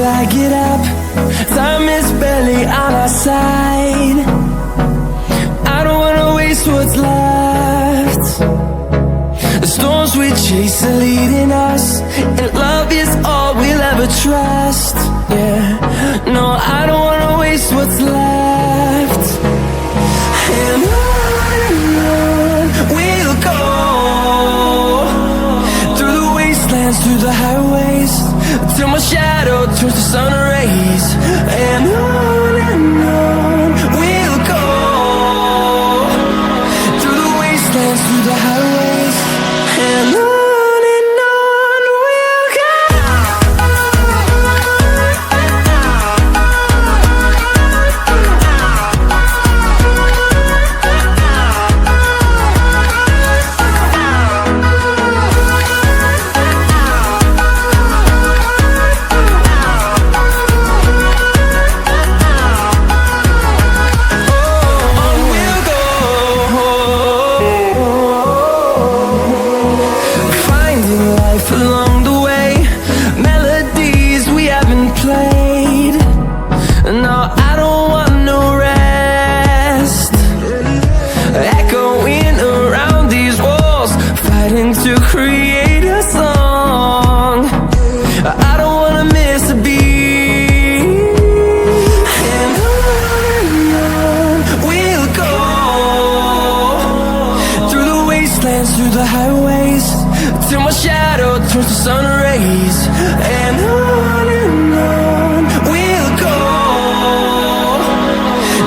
till I get up. Time is barely on our side. I don't wanna waste what's left. The storms we chase are leading us, and love is all we'll ever trust. Yeah, no, I don't wanna waste what's left. And on we'll go, through the wastelands, through the highways, till my shadow turns to sun rays. And on we'll go, through the wastelands, through the highways, and on we'll go. Along the way, melodies we haven't played. No, I don't want no rest. Echoing around these walls, fighting to create a song. I don't wanna miss a beat. And on we'll go, through the wastelands, through the highways, till my shadow turns to sun rays. And on we'll go,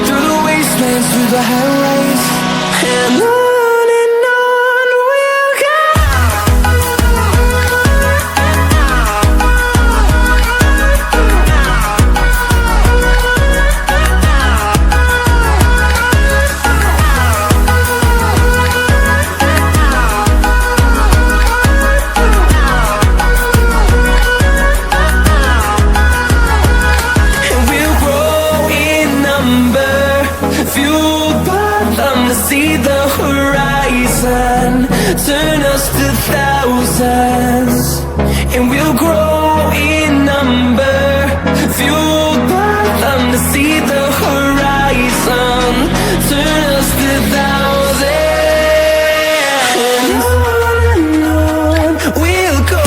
through the wastelands, through the highways, and on we'll go. See the horizon, turn us to thousands, and we'll grow in number, fueled by them to see the horizon, turn us to thousands. And on we'll go,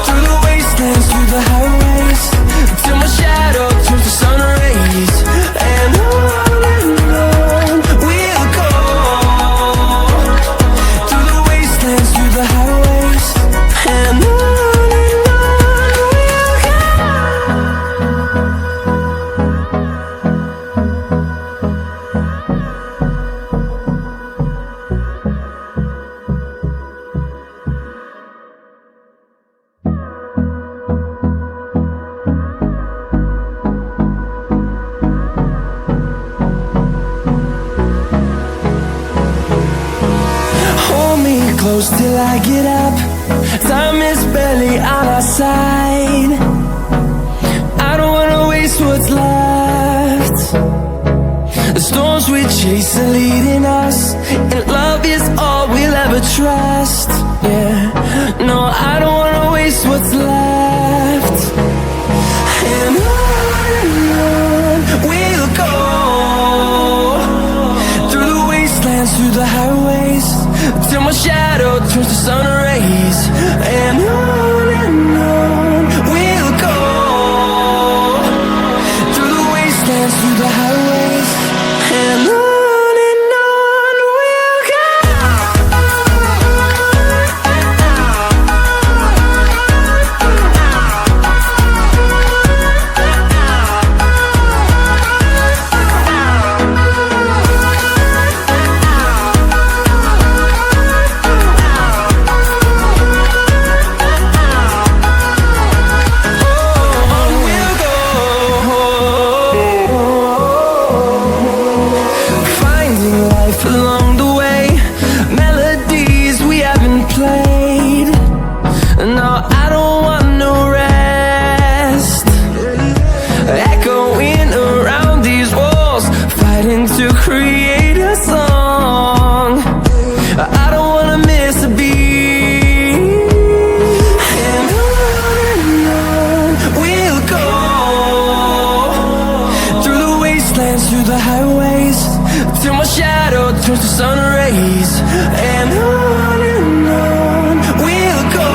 through the wastelands, through the highways, till my shadow turns to sun rays. And on we'll go, through the wastelands, through the highways, and on we'll go. Hold me close till I get up. Time is barely on our side. I don't wanna waste what's left. The storms we chase are leading us, and love is all we'll ever trust. Yeah, no, I don't wanna waste what's left. And on we'll go, through the wastelands, through the highways, till my shadow turns to sun rays. And on we'll go, through the wastelands, through the highways, and on we'll go. turns to sun rays, and on we'll go,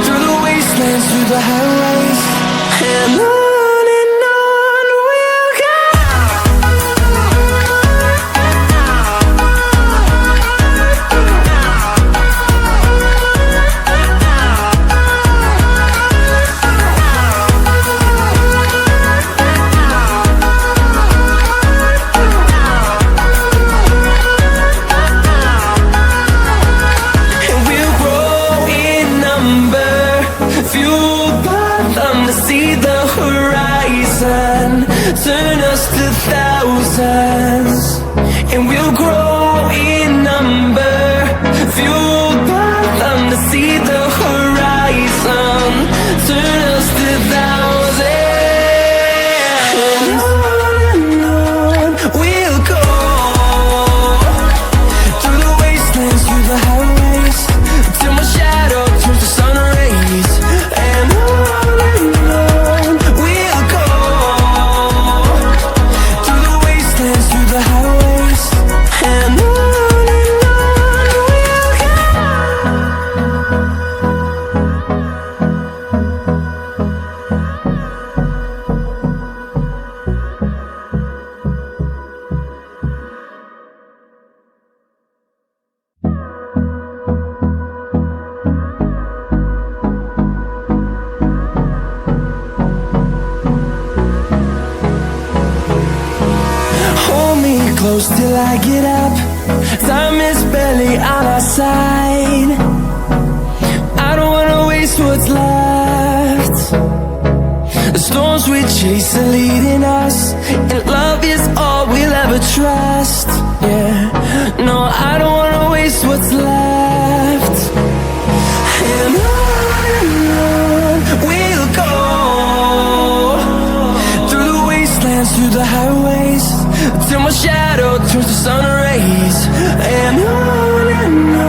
through the wastelands, through the highways, and on we'll go. Turn us to thousands, and we'll grow in number, fueled by them to see the horizon. Turn us to thousands, and on we'll go, through the wastelands, through the highways, till my shadow turns to sun rays, and on we'll go, through the highways, and on we'll go. Hold me close till I get up. Time is barely on our side. I don't wanna waste what's left. The storms we chase are leading us, and love is all we'll ever trust. Yeah, no, I don't wanna waste what's left. And on we'll go, through the wastelands, through the highways, till my shadow turns to sun rays, and on